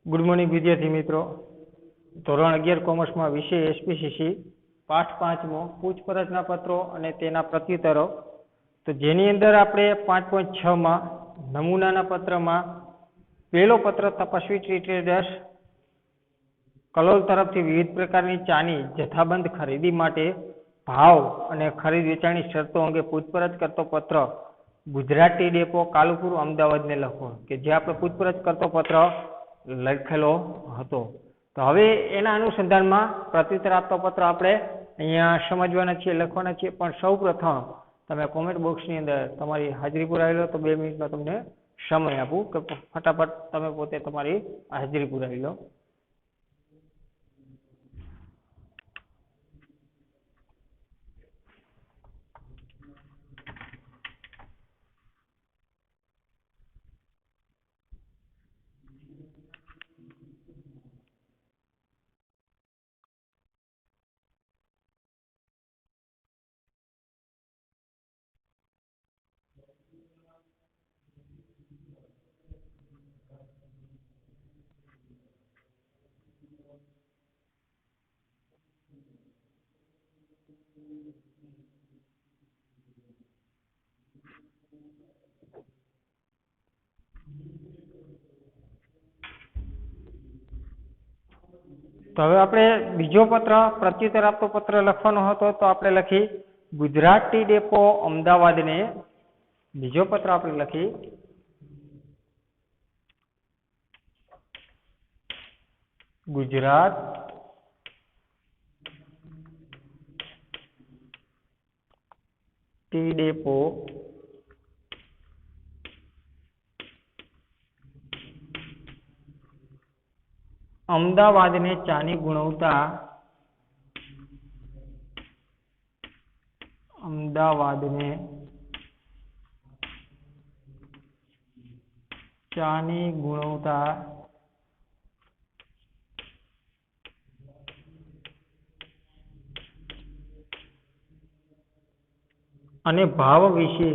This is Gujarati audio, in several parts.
गुड मॉर्निंग विद्यार्थी मित्रों। ધોરણ 11 કોમર્સમાં વિષય એસપીસીસી પાઠ 5મો પૂછપરછના પત્રો અને તેના પ્રત્યુત્તરો। તો જેની અંદર આપણે 5.6 માં નમૂનાના પત્રમાં પહેલો પત્ર તપસ્વી ટી ટ્રેડર્સ કલોલ તરફથી વિવિધ પ્રકારની ચાની જથ્થાબંધ ખરીદી માટે ભાવ અને ખરીદ વેચાણની શરતો અંગે પૂછપરછ કરતો પત્ર ગુજરાત ટી ડેપો કાલુપુર અમદાવાદને લખો કે જે આપણે પૂછપરછ કરતો પત્ર લખેલો હતો। તો હવે એના અનુસંધાનમાં પ્રત્યુત્તર આપતો પત્ર આપણે અહીંયા સમજવાના છીએ, લખવાના છીએ। પણ સૌ પ્રથમ તમે કોમેન્ટ બોક્સની અંદર તમારી હાજરી પુરાવી લો। તો 2 મિનિટનો તમને સમય આપું કે ફટાફટ તમે પોતે તમારી હાજરી પુરાવી લો। તો હવે આપણે બીજો પત્ર પ્રત્યુત્તર આપતો પત્ર લખવાનો હતો। તો આપણે લખી ગુજરાત ટી ડેપો અમદાવાદને, બીજો પત્ર આપણે લખી ગુજરાત ટી ડેપો અમદાવાદને ચાની ગુણવત્તા અમદાવાદને ચાની ગુણવત્તા અને ભાવ વિશે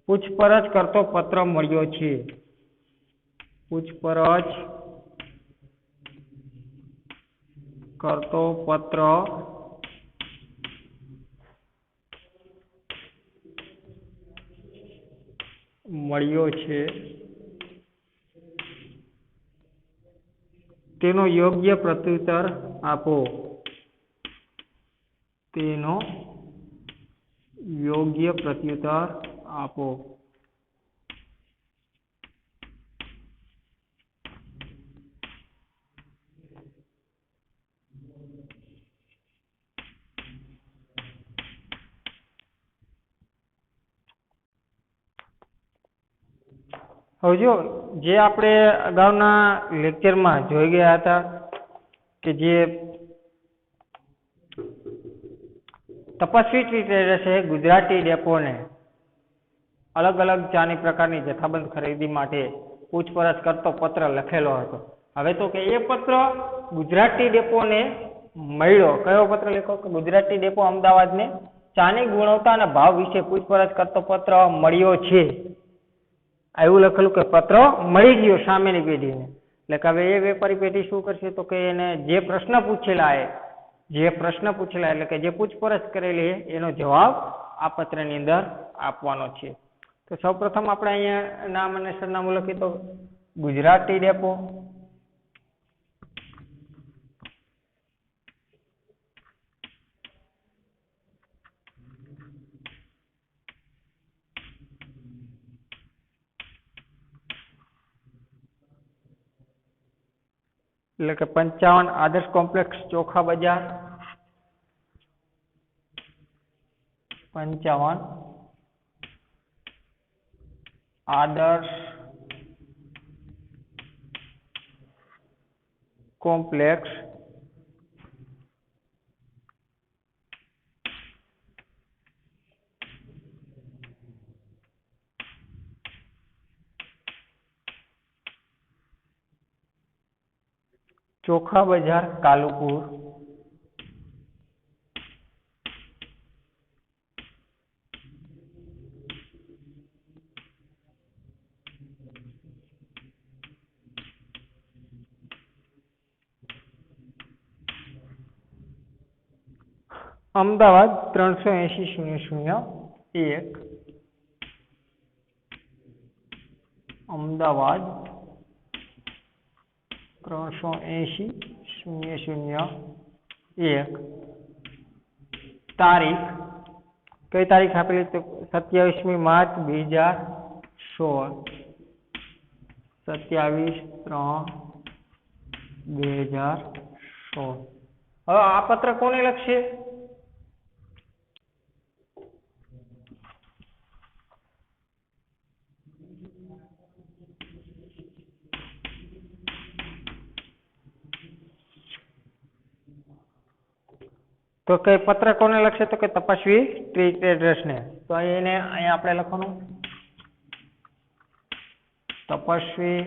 પૂછપરછ કરતો પત્ર મળ્યો છે। પૂછપરછ કરતો પત્ર મળ્યો છે, તેનો યોગ્ય પ્રત્યુત્તર આપો। તેનો યોગ્ય પ્રત્યુત્તર આપો। હવે જો જે આપણે અગાઉના લેક્ચરમાં જોઈ ગયા હતા કે જે તપસ્વી ટી ટ્રેડર્સે ગુજરાત ટી ડેપોને અલગ અલગ ચાની પ્રકારની જથ્થાબંધ ખરીદી માટે પૂછપરછ કરતો પત્ર લખેલો હતો। હવે તો કે એ પત્ર ગુજરાત ટી ડેપોને મળ્યો। કયો પત્ર લખ્યો કે ગુજરાત ટી ડેપો અમદાવાદને ચાની ગુણવત્તા અને ભાવ વિશે પૂછપરછ કરતો પત્ર મળ્યો છે। એવું લખેલું કે પત્ર મળી ગયો સામેની પેઢીને। એટલે કે હવે એ વેપારી પેઢી શું કરશે તો કે એને જે પ્રશ્ન પૂછેલા એટલે કે જે પૂછપરછ કરેલી એનો જવાબ આ પત્રની અંદર આપવાનો છે। તો સૌપ્રથમ આપણે અહીંયા નામ અને સરનામું લખીએ તો ગુજરાત ટી ડેપો, એટલે કે 55 આદર્શ કોમ્પ્લેક્સ ચોખા બજાર, 55 આદર્શ કોમ્પ્લેક્સ ચોખા બજાર કાલુપુર અમદાવાદ 380-001 અમદાવાદ 380-001 તારીખ કઈ તારીખ આપેલી તો 27મી માર્ચ 2016 27/3/2016 હવે આ પત્ર કોને લખશે તો કે પત્ર કોને લખશે તો કે તપસ્વી ટ્રી ટ્રેડર્સ ને તો એને અહીંયા આપણે લખવાનું તપસ્વી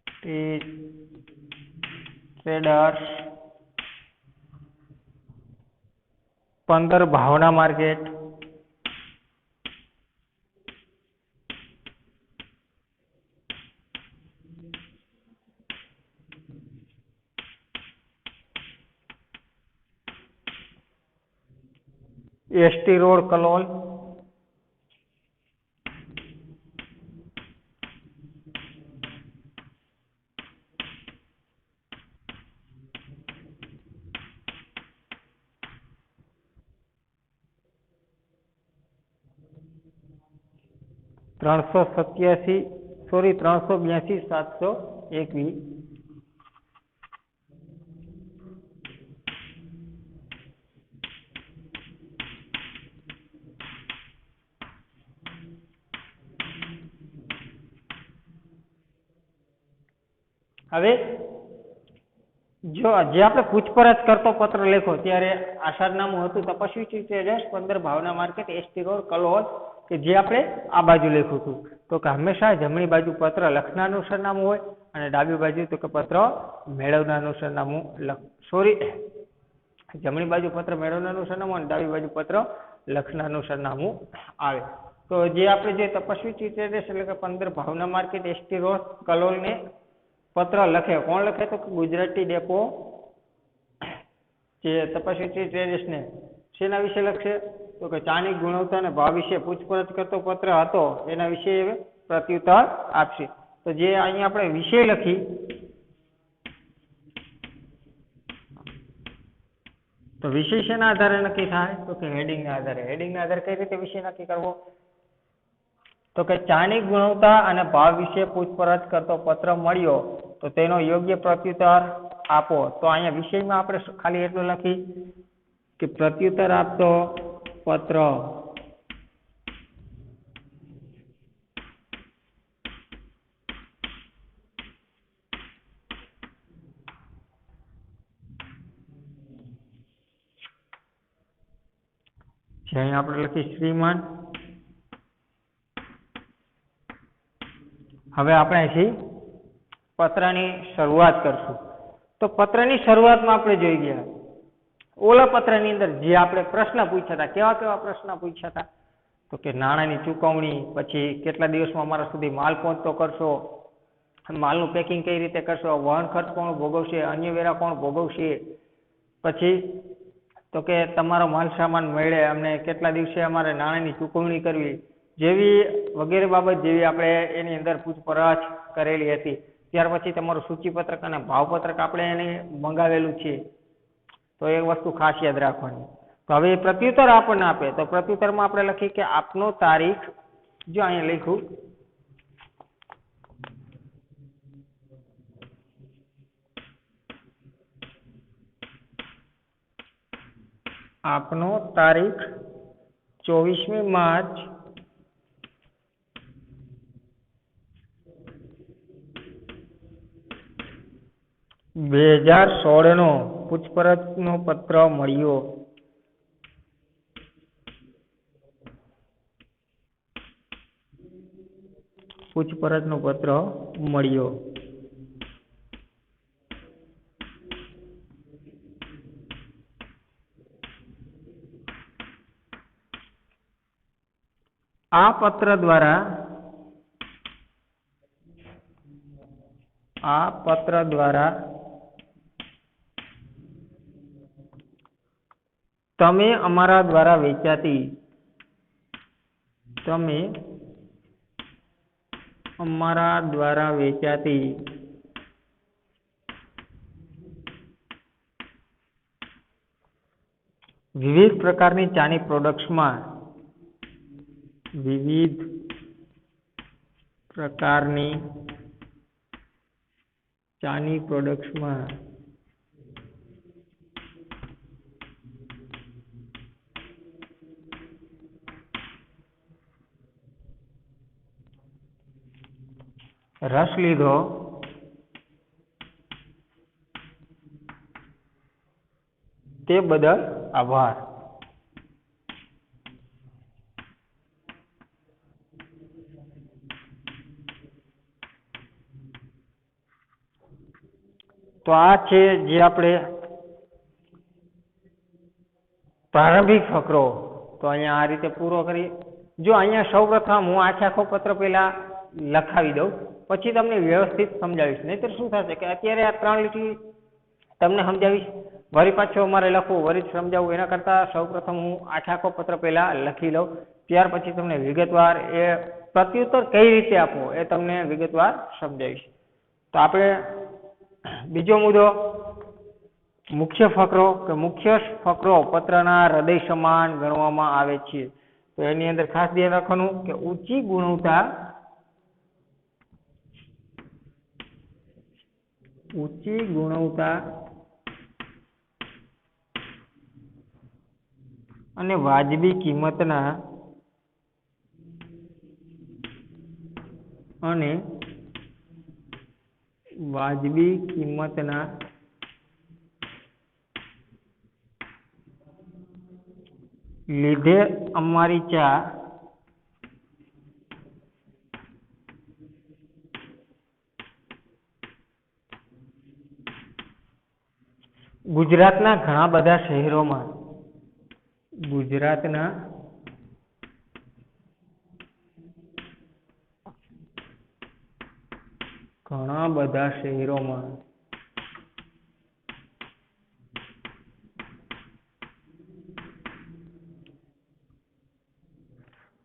ટ્રી ટ્રેડર્સ 15 ભાવના માર્કેટ એસટી રોડ કલોલ ત્રણસો 382-721 હવે જો જે આપણે પૂછપરછ કરતો પત્ર લખો ત્યારે આ સરનામું હતું તપસ્વી ટ્રી ટ્રેડર્સ 15 ભાવના માર્કેટ એસટી રોડ કલોલ કે જે આપણે આ બાજુ લખ્યું હતું તો કે હંમેશા જમણી બાજુ પત્ર લખનારનું સરનામું હોય અને ડાબી બાજુ તો કે પત્ર મેળવનારનું સરનામું જમણી બાજુ પત્ર મેળવનારનું સરનામું અને ડાબી બાજુ પત્ર લખનારનું સરનામું આવે તો જે આપણે જે તપસ્વી ટ્રી ટ્રેડર્સ એટલે કે 15 ભાવના માર્કેટ એસટી રોડ કલોલ ને પત્ર લખે કોણ લખે તો ગુજરાતી ડેપો જે તપસ્વી ટ્રી ટ્રેડર્સ ને શેના વિશે લખશે તો કે ચાની ગુણવત્તા અને ભાવ વિશે પૂછપરછ કરતો પત્ર હતો એના વિશે પ્રત્યુત્તર આપશે તો જે અહીંયા આપણે વિષય લખી તો વિષય શેના આધારે નક્કી થાય તો કે હેડિંગના આધારે કઈ રીતે વિષય નક્કી કરવો તો કે ચાની ગુણવત્તા અને ભાવ વિશે પૂછપરછ કરતો પત્ર મળ્યો તો તેનો યોગ્ય પ્રત્યુત્તર આપો તો અહીંયા વિષયમાં આપણે ખાલી એટલું લખી કે પ્રત્યુત્તર આપતો પત્ર અહીં આપણે લખી શ્રીમાન હવે આપણે અહીંથી પત્રની શરૂઆત કરશું તો પત્રની શરૂઆતમાં આપણે જોઈ ગયા ઓલા પત્રની અંદર જે આપણે પ્રશ્ન પૂછ્યા હતા કેવા પ્રશ્ન પૂછ્યા હતા તો કે નાણાંની ચૂકવણી પછી કેટલા દિવસમાં અમારા સુધી માલ પહોંચતો કરશો માલનું પેકિંગ કઈ રીતે કરશો વહન ખર્ચ કોણ ભોગવશે અન્ય વેરા કોણ ભોગવશે પછી તો કે તમારો માલ સામાન મળે અમને કેટલા દિવસે અમારે નાણાંની ચૂકવણી કરવી જેવી વગેરે બાબત જેવી આપણે એની અંદર પૂછપરછ કરેલી હતી ત્યાર પછી તમારું સૂચિપત્રક અને ભાવપત્રક આપણે એને મંગાવેલું છે તો એ વસ્તુ ખાસ યાદ રાખવાની તો હવે એ પ્રત્યુત્તર આપણને આપે તો પ્રત્યુત્તરમાં આપણે લખીએ કે આપનો તારીખ જો અહીંયા લખ્યું આપનો તારીખ 24મી માર્ચ 2016 નો પૂછપરછનો પત્ર મળ્યો પૂછપરછનો પત્ર મળ્યો આ પત્ર દ્વારા તમે અમારા દ્વારા વેચાતી વિવિધ પ્રકારની ચાની પ્રોડક્ટ્સમાં રસ લીધો તે બદલ આભાર. તો આ છે જે આપણે પ્રારંભિક ફકરો. તો અહીંયા આ રીતે પૂરો કરી. જો અહીંયા સૌપ્રથમ હું આખો પત્ર પહેલા લખાવી દઉં, પછી તમને વ્યવસ્થિત સમજાવીશ. નહીતર શું થશે કે અત્યારે આ 3 લીટી તમને સમજાવીશ, વળી પાછો અમારે લખવું, વળી સમજાવવું, એના કરતાં સૌપ્રથમ હું આખો પત્ર પહેલા લખી લઉં, ત્યાર પછી તમને વિગતવાર એ પ્રત્યુત્તર કઈ રીતે આપવો એ તમને વિગતવાર સમજાવીશ. તો આપણે બીજો મુદ્દો, મુખ્ય ફકરો કે મુખ્ય ફકરો પત્રના હૃદય સમાન ગણવામાં આવે છે. તો એની અંદર ખાસ ધ્યાન રાખવાનું કે ઊંચી ગુણવત્તા અને વાજબી કિંમતના લીધે અમારી ચા ગુજરાતના ઘણા બધા શહેરોમાં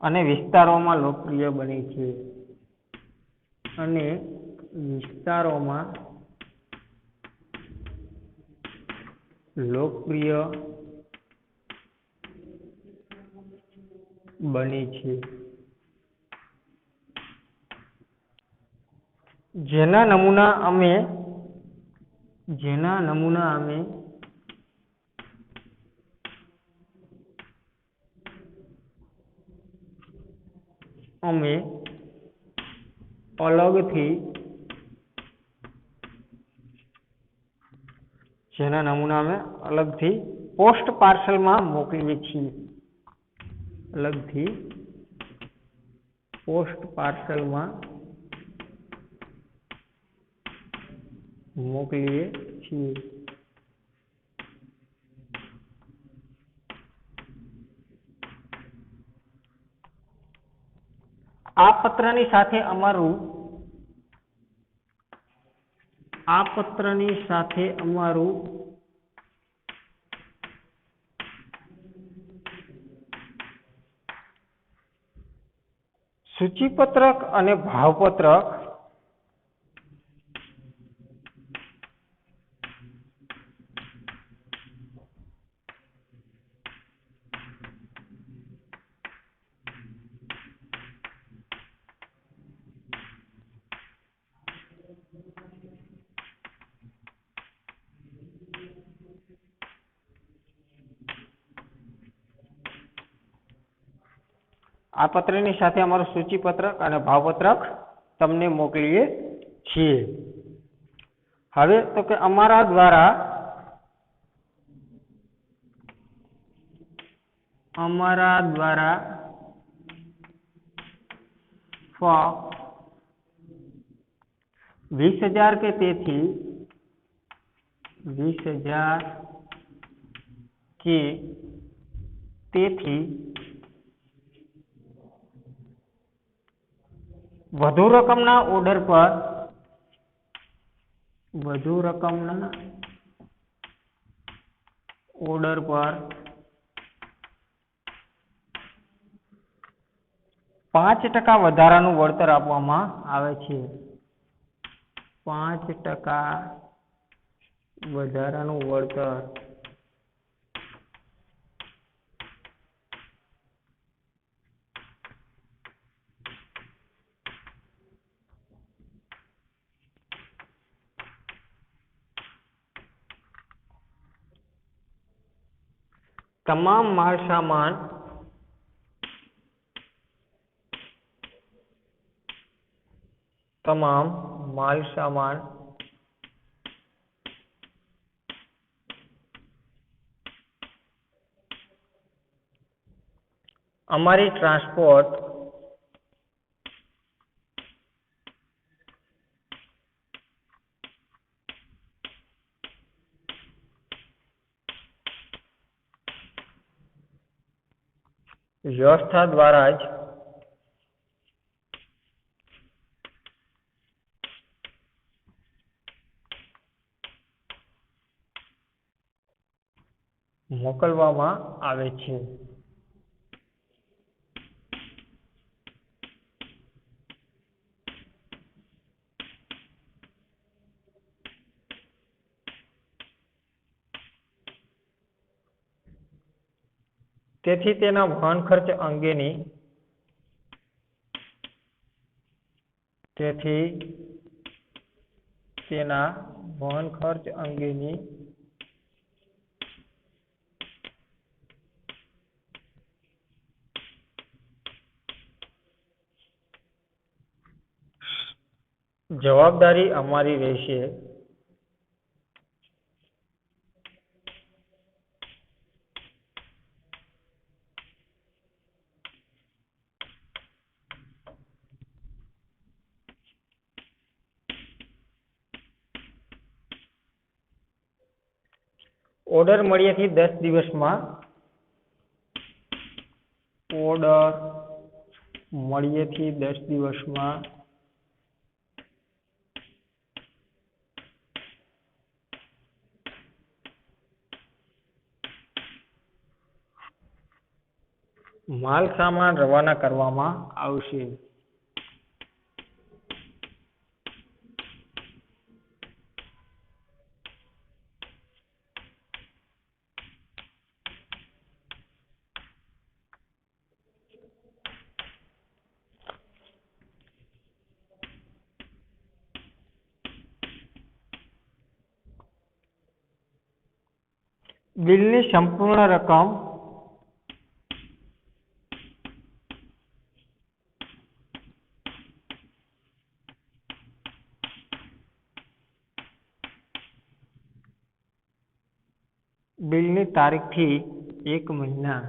અને વિસ્તારોમાં લોકપ્રિય બની છે. જેના નમૂના અમે અલગથી પોસ્ટ પાર્સલમાં મોકલીએ છીએ. આ પત્રની સાથે અમારું સૂચિપત્રક અને ભાવપત્રક આ પત્રની સાથે અમારું સૂચિપત્રક અને ભાવપત્રક તમને મોકલીએ છીએ. હવે તો કે અમારા દ્વારા ફક્ત 20,000 કે તેથી વધુ રકમના ઓર્ડર પર 5% વધારાનું વળતર આપવામાં આવે છે. 5% વધારાનું વળતર તમામ માલસામાન અમારી ટ્રાન્સપોર્ટ વ્યવસ્થા દ્વારા જ મોકલવામાં આવે છે. તેથી તેના વહન ખર્ચ અંગેની જવાબદારી અમારી રહેશે. ઓર્ડર મળ્યાથી 10 દિવસમાં માલ સામાન રવાના કરવામાં આવશે. બિલની સંપૂર્ણ રકમ બિલની તારીખથી 1 મહિના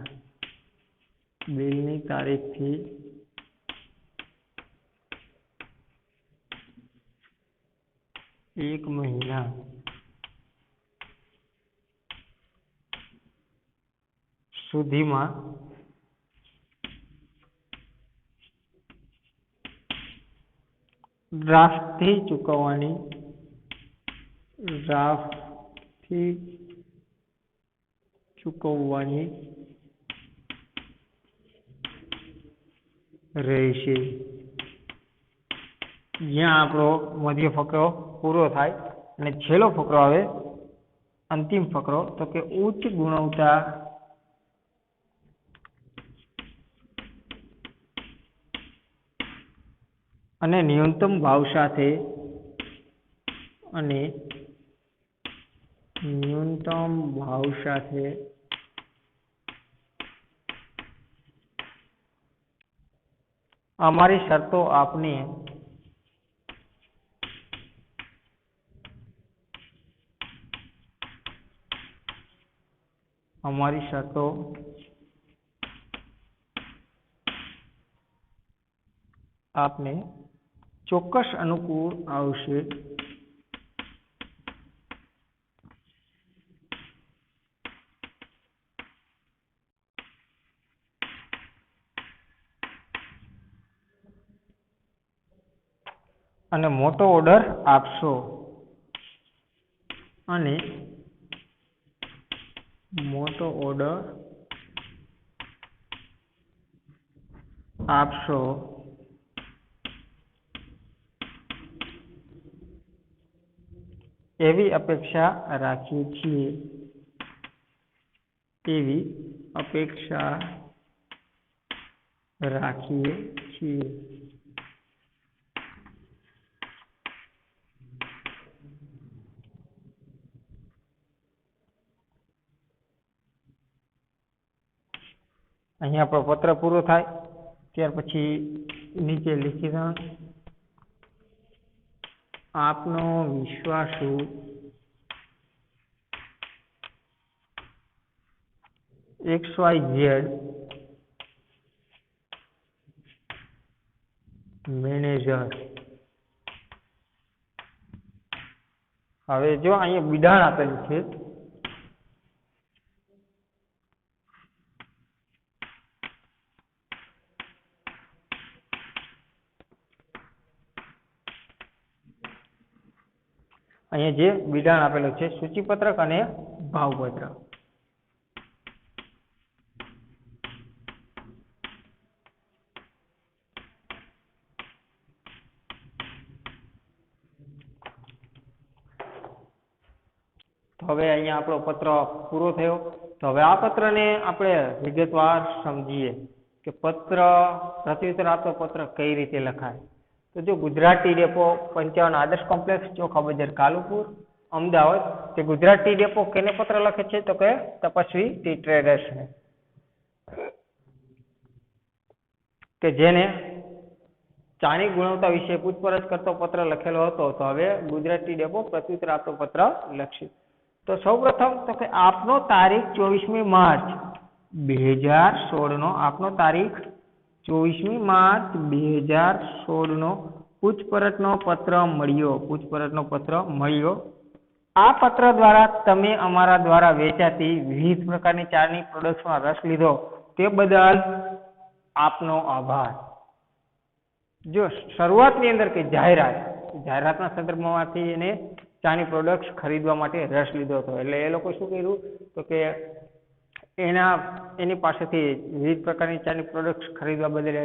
સુધીમાં ડ્રાફ્ટથી ચૂકવવાની રહેશે. જ્યાં આપણો મધ્ય ફકરો પૂરો થાય અને છેલ્લો ફકરો આવે અંતિમ ફકરો, તો કે ઉચ્ચ ગુણવત્તા અને ન્યૂનતમ ભાવ સાથે અમારી શરતો આપને ચોક્કસ અનુકૂળ આવશે. અને મોટો ઓર્ડર આપશો. આપશો એવી અપેક્ષા રાખીએ છીએ, એવી અપેક્ષા રાખીએ છીએ. અહીંયા આપણો પત્ર પૂરો થાય ત્યાર પછી નીચે લીખી દો, આપનો વિશ્વાસુ XYZ મેનેજર. હવે જો અહીંયા વિધાન આપેલું છે, અહીંયા જે વિધાન આપેલું છે સૂચિપત્રક અને ભાવપત્રક. હવે અહીંયા આપણો પત્ર પૂરો થયો. તો હવે આ પત્રને આપણે વિગતવાર સમજીએ કે પત્ર પ્રત્યુત્તર આપતો પત્ર કઈ રીતે લખાય. તો જો ગુજરાતી ડેપો 55 આદર્શ કોમ્પ્લેક્સ ચોખા બજાર કાલુપુર અમદાવાદ તે ગુજરાતી ડેપો કેને પત્ર લખે છે તો કે તપસ્વી ટી ટ્રેડર્સને, કે જેને ચાની ગુણવત્તા વિશે પૂછપરછ કરતો પત્ર લખેલો હતો. તો હવે ગુજરાતી ડેપો પ્રત્યુત્તર આપતો પત્ર લખશે. તો સૌપ્રથમ તો કે આપનો તારીખ 24મી માર્ચ 2016 નો આપનો તારીખ 24મી માર્ચ 2016 નો પૂછપરછનો પત્ર મળ્યો. પૂછપરછનો પત્ર મળ્યો. આ પત્ર દ્વારા તમે અમારા દ્વારા વેચાતી વિવિધ પ્રકારની ચાની પ્રોડક્ટ્સમાં રસ લીધો તે બદલ આપનો આભાર. જો શરૂઆતની અંદર કે જાહેરાતના સંદર્ભમાંથી એને ચાની પ્રોડક્ટ્સ ખરીદવા માટે રસ લીધો હતો. એટલે એ લોકો શું કર્યું તો કે એની પાસેથી વિવિધ પ્રકારની ચાની પ્રોડક્ટ્સ ખરીદવા બદલ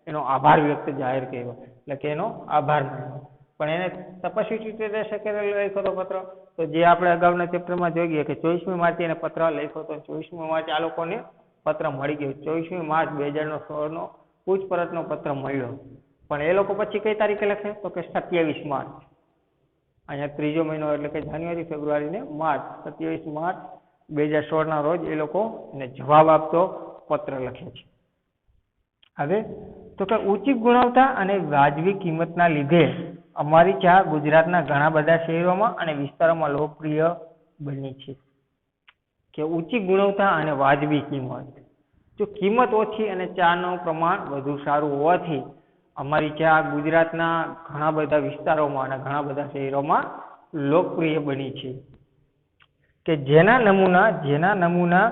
એનો આભાર વ્યક્ત જાહેર કર્યો, એટલે કે એનો આભાર માન્યો. પણ એને તપસ્વી ટ્રેડર્સે લખ્યો હતો પત્ર. તો જે આપણે અગાઉના ચેપ્ટરમાં જોઈ ગયા કે 24મી માર્ચે એને પત્ર લખ્યો હતો. 24મી માર્ચે આ લોકોને પત્ર મળી ગયો. 24મી માર્ચ 2016 નો પૂછપરછનો પત્ર મળ્યો. પણ એ લોકો પછી કઈ તારીખે લખે તો કે 27 માર્ચ. અહીંયા ત્રીજો મહિનો એટલે કે જાન્યુઆરી, ફેબ્રુઆરી ને માર્ચ. 27 માર્ચ 2016 ના રોજ એ લોકો એને જવાબ આપતો પત્ર લખે છે. હવે તો કે ઊંચી ગુણવત્તા અને વાજબી કિંમતના લીધે અમારી ચા ગુજરાતના ઘણા બધા શહેરોમાં અને વિસ્તારોમાં લોકપ્રિય બની છે. કે ઊંચી ગુણવત્તા અને વાજબી કિંમત. જો કિંમત ઓછી અને ચાનું પ્રમાણ વધુ સારું હોવાથી અમારી ચા ગુજરાતના ઘણા બધા વિસ્તારોમાં અને ઘણા બધા શહેરોમાં લોકપ્રિય બની છે. કે જેના નમૂના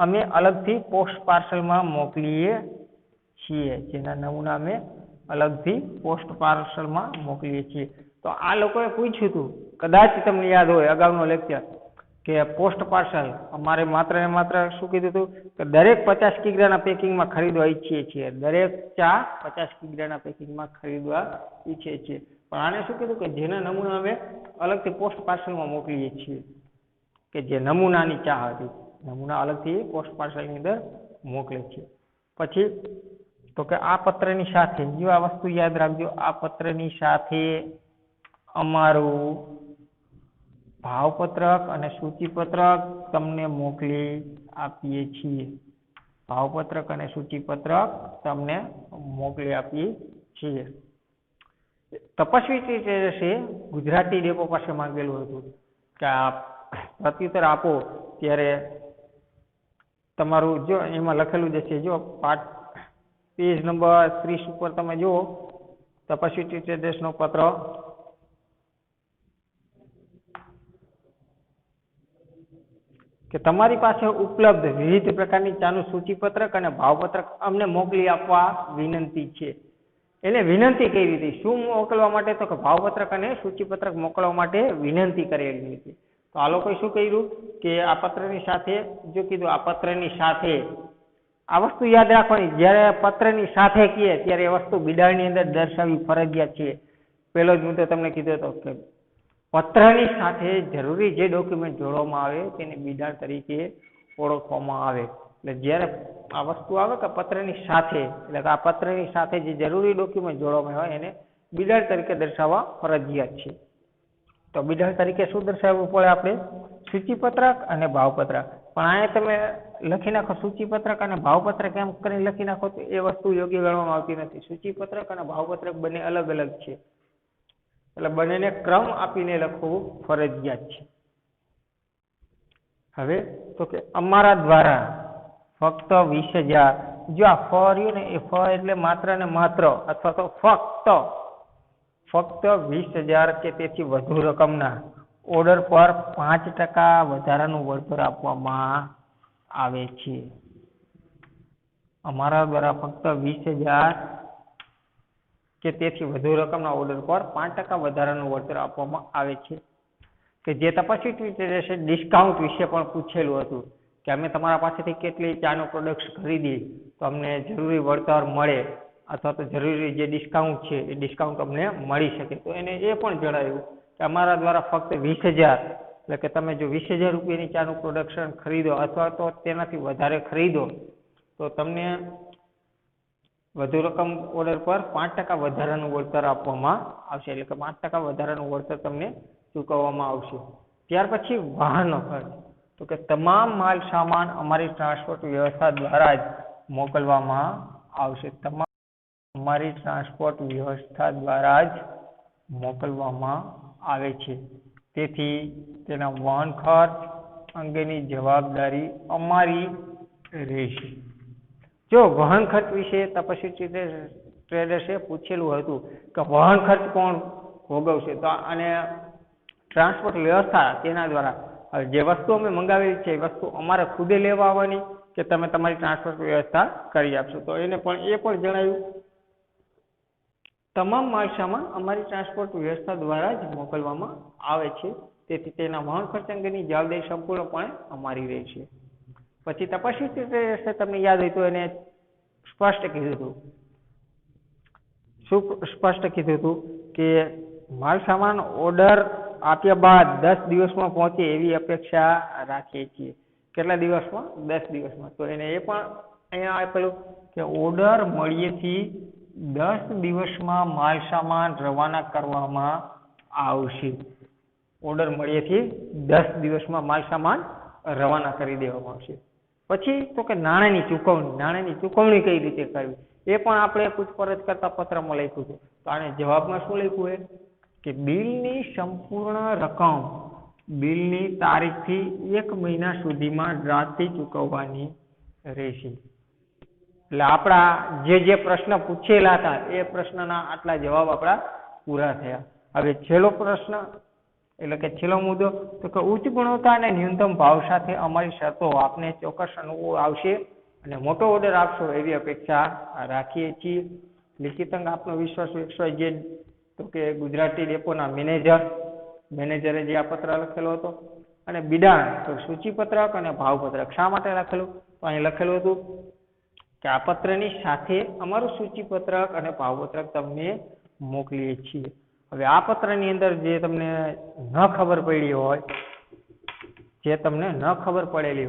અમે અલગથી પોસ્ટ પાર્સલમાં મોકલીએ છીએ. જેના નમૂના અમે અલગથી પોસ્ટ પાર્સલમાં મોકલીએ છીએ. તો આ લોકોએ પૂછ્યું હતું, કદાચ તમને યાદ હોય અગાઉનો લેક્ચર, કે પોસ્ટ પાર્સલ અમારે માત્ર ને માત્ર શું કીધું હતું કે દરેક 50 કિગ્રાના પેકિંગમાં ખરીદવા ઈચ્છીએ છીએ. દરેક ચા 50 કિગ્રાના પેકિંગમાં ખરીદવા ઈચ્છીએ છીએ. પણ આને શું કીધું કે જેના નમૂના અમે અલગથી પોસ્ટ પાર્સલમાં મોકલીએ છીએ. કે જે નમૂનાની ચા હતી નમૂના અલગથી પોસ્ટ પાર્સલની અંદર મોકલે છે. પછી તો કે આ પત્રની સાથે જો આ વસ્તુ યાદ રાખજો, આ પત્રની સાથે અમારું ભાવપત્રક અને સૂચિપત્રક તમને મોકલી આપીએ છીએ. ભાવપત્રક અને સૂચિપત્રક તમને મોકલી આપીએ છીએ. તપસ્વી ટ્રેડર્સે ગુજરાતી ડેપો પાસે માંગેલું હતું કે આ પ્રત્યુત્તર આપો ત્યારે તમારું જો એમાં લખેલું જ છે. જો પાઠ પેજ નંબર 30 ઉપર તમે જુઓ તપસ્વી ટ્રેડર્સનો પત્ર. કે તમારી પાસે ઉપલબ્ધ વિવિધ પ્રકારની ચાનું સૂચિપત્રક અને ભાવપત્રક અમને મોકલી આપવા વિનંતી છે. એને વિનંતી કરી હતી શું મોકલવા માટે તો કે ભાવપત્રક અને સૂચિપત્રક મોકલવા માટે વિનંતી કરેલી હતી. તો આ લોકોએ શું કર્યું કે આ પત્રની સાથે જો કીધું આ પત્રની સાથે આ વસ્તુ યાદ રાખવાની, જ્યારે પત્રની સાથે કહીએ ત્યારે એ વસ્તુ બિડાળની અંદર દર્શાવવી ફરજિયાત છે. પહેલો જ મુદ્દો તમને કીધો હતો કે પત્રની સાથે જરૂરી જે ડોક્યુમેન્ટ જોડવામાં આવે તેને બિડાળ તરીકે ઓળખવામાં આવે. એટલે જ્યારે આ વસ્તુ આવે કે પત્રની સાથે, એટલે કે આ પત્રની સાથે જે જરૂરી ડોક્યુમેન્ટ જોડવામાં આવે એને બિડાળ તરીકે દર્શાવવા ફરજિયાત છે. તો બિડાળ તરીકે શું દર્શાવવું પડે આપણે? સૂચિપત્રક અને ભાવપત્રક. પણ અહીંયા તમે લખી નાખો સૂચિપત્રક અને ભાવપત્રક એમ કરીને લખી નાખો તો એ વસ્તુ યોગ્ય ગણવામાં આવતી નથી. સૂચિપત્રક અને ભાવપત્રક બંને અલગ અલગ છે, એટલે બંનેને ક્રમ આપીને લખવું ફરજિયાત છે. હવે તો કે અમારા દ્વારા ફક્ત 20,000, જો આ ફ રહ્યું ને એ ફ એટલે માત્ર ને માત્ર અથવા તો ફક્ત 20,000 કે તેથી વધુ રકમના ઓર્ડર પર 5% વધારાનું વળતર આપવામાં આવે છે. અમારા દ્વારા ફક્ત 20,000 કે તેથી વધુ રકમના ઓર્ડર પર 5% વધારાનું વળતર આપવામાં આવે છે. કે જે તપાસી રહેશે ડિસ્કાઉન્ટ વિશે પણ પૂછેલું હતું કે અમે તમારા પાસેથી કેટલી ચાનું પ્રોડક્ટ્સ ખરીદી તો અમને જરૂરી વળતર મળે અથવા તો જરૂરી જે ડિસ્કાઉન્ટ છે એ ડિસ્કાઉન્ટ અમને મળી શકે. તો એને એ પણ જણાવ્યું કે અમારા દ્વારા ફક્ત 20,000, એટલે કે તમે જો 20,000 રૂપિયાની ચાનું પ્રોડક્શન ખરીદો અથવા તો તેનાથી વધારે ખરીદો તો તમને વધુ રકમ ઓર્ડર પર 5% વધારાનું વળતર આપવામાં આવશે. એટલે કે 5% વધારાનું વળતર તમને ચૂકવવામાં આવશે. ત્યાર પછી વાહનનો ખર્ચ, તો કે તમામ માલ સામાન અમારી ટ્રાન્સપોર્ટ વ્યવસ્થા દ્વારા જ મોકલવામાં આવશે. અમારી ટ્રાન્સપોર્ટ વ્યવસ્થા દ્વારા જ મોકલવામાં આવે છે. તેથી તેના વહન ખર્ચ અંગેની જવાબદારી અમારી રહેશે. જો વહન ખર્ચ વિશે તપાસી ટ્રેડર્સે પૂછેલું હતું કે વહન ખર્ચ કોણ ભોગવશે, તો અને ટ્રાન્સપોર્ટ વ્યવસ્થા તેના દ્વારા જે વસ્તુ અમે મંગાવેલી છે એ વસ્તુ અમારે ખુદે લેવા આવવાની કે તમે તમારી ટ્રાન્સપોર્ટ વ્યવસ્થા કરી આપશો. તો એને પણ એ પણ જણાવ્યું તમામ માલ સામાન અમારી ટ્રાન્સપોર્ટ વ્યવસ્થા દ્વારા જ મોકલવામાં આવે છે. તેથી તેના વહન ખર્ચ અંગેની જવાબદારી સંપૂર્ણપણે અમારી રહેશે. પછી તપાસી તમને યાદ હોય તો એને સ્પષ્ટ કીધું હતું. શું સ્પષ્ટ કીધું હતું કે માલ સામાન ઓર્ડર આપ્યા બાદ 10 દિવસમાં પહોંચે એવી અપેક્ષા રાખીએ છીએ. કેટલા દિવસમાં? 10 દિવસમાં. તો એને એ પણ અહીંયા આપેલું કે ઓર્ડર મળીએથી 10 દિવસમાં માલ સામાન રવાના કરવામાં આવશે. ઓર્ડર મળીએથી 10 દિવસમાં માલ સામાન રવાના કરી દેવામાં આવશે. પછી તો કે નાણાંની ચૂકવણી કઈ રીતે કરવી એ પણ આપણે પૂછપરછ કરતા પત્રમાં લખ્યું છે. તો આને જવાબમાં શું લખ્યું છે કે બિલની સંપૂર્ણ રકમ બિલની તારીખથી 1 મહિના સુધીમાં ડ્રાફ્ટથી ચૂકવવાની રહેશે. એટલે આપણા જે પ્રશ્ન પૂછેલા હતા એ પ્રશ્નના આટલા જવાબ આપણા પૂરા થયા. હવે છેલ્લો પ્રશ્ન એટલે કે છેલ્લો મુદ્દો તો કે ઉચ્ચ ગુણવત્તા અને ન્યૂનતમ ભાવ સાથે અમારી શરતો આપને ચોક્કસ અનુભવ આવશે અને મોટો ઓર્ડર આપશો એવી અપેક્ષા રાખીએ છીએ. લિખિત અંગ આપનો વિશ્વાસ XYZ, તો કે ગુજરાતી ડેપોના મેનેજરે જે આ પત્ર લખેલો હતો. અને બિડાણ તો સૂચિપત્રક અને ભાવપત્રક. શા માટે લખેલું? તો અહીં લખેલું હતું કે આ પત્રની સાથે અમારું સૂચિપત્રક અને ભાવપત્રક તમને મોકલીએ છીએ. હવે આ પત્રની અંદર જે તમને ન ખબર પડેલી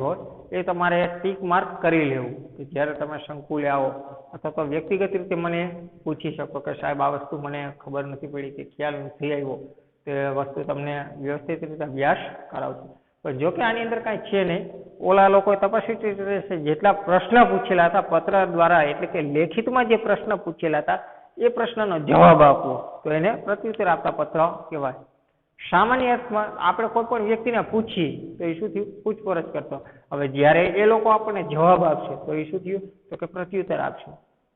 હોય એ તમારે ટીક માર્ક કરી લેવું કે જ્યારે તમે સંકુલે આવો અથવા તો વ્યક્તિગત રીતે મને પૂછી શકો કે સાહેબ આ વસ્તુ મને ખબર નથી પડી કે ખ્યાલ નથી આવ્યો, તે વસ્તુ તમને વ્યવસ્થિત રીતે અભ્યાસ કરાવશું. પણ જો કે આની અંદર કાંઈ છે નહીં. ઓલા લોકોએ તપાસી રહેશે જેટલા પ્રશ્ન પૂછેલા હતા પત્ર દ્વારા, એટલે કે લેખિતમાં જે પ્રશ્ન પૂછેલા હતા એ પ્રશ્નનો જવાબ આપવો, તો એને પ્રત્યુત્તર આપતા પત્ર કહેવાય. સામાન્ય અર્થમાં આપણે કોઈ પણ વ્યક્તિને પૂછીએ તો એ શું થયું? પૂછપરછ કરતો. હવે જ્યારે એ લોકો આપણને જવાબ આપશે તો એ શું થયું? તો કે પ્રત્યુત્તર આપશે.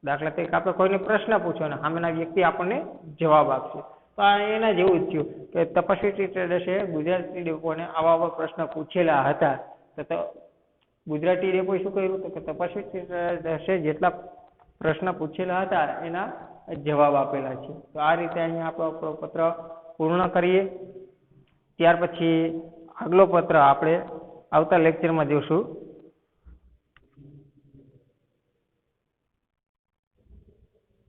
દાખલા તરીકે આપણે કોઈને પ્રશ્ન પૂછ્યો અને સામેના વ્યક્તિ આપણને જવાબ આપશે, તો એના જેવું જ થયું કે તપાસી ટ્રેડર્સે ગુજરાતી ડેપોને આવા પ્રશ્ન પૂછેલા હતા. તો ગુજરાતી ડેપોએ શું કર્યું? તો કે તપાસી ટ્રેડર્સે જેટલા પ્રશ્ન પૂછેલા હતા એના જવાબ આપેલા છે. તો આ રીતે અહીંયા આપણો પત્ર પૂર્ણ કરીએ. ત્યાર પછી આગલો પત્ર આપણે આવતા લેક્ચરમાં જોશું.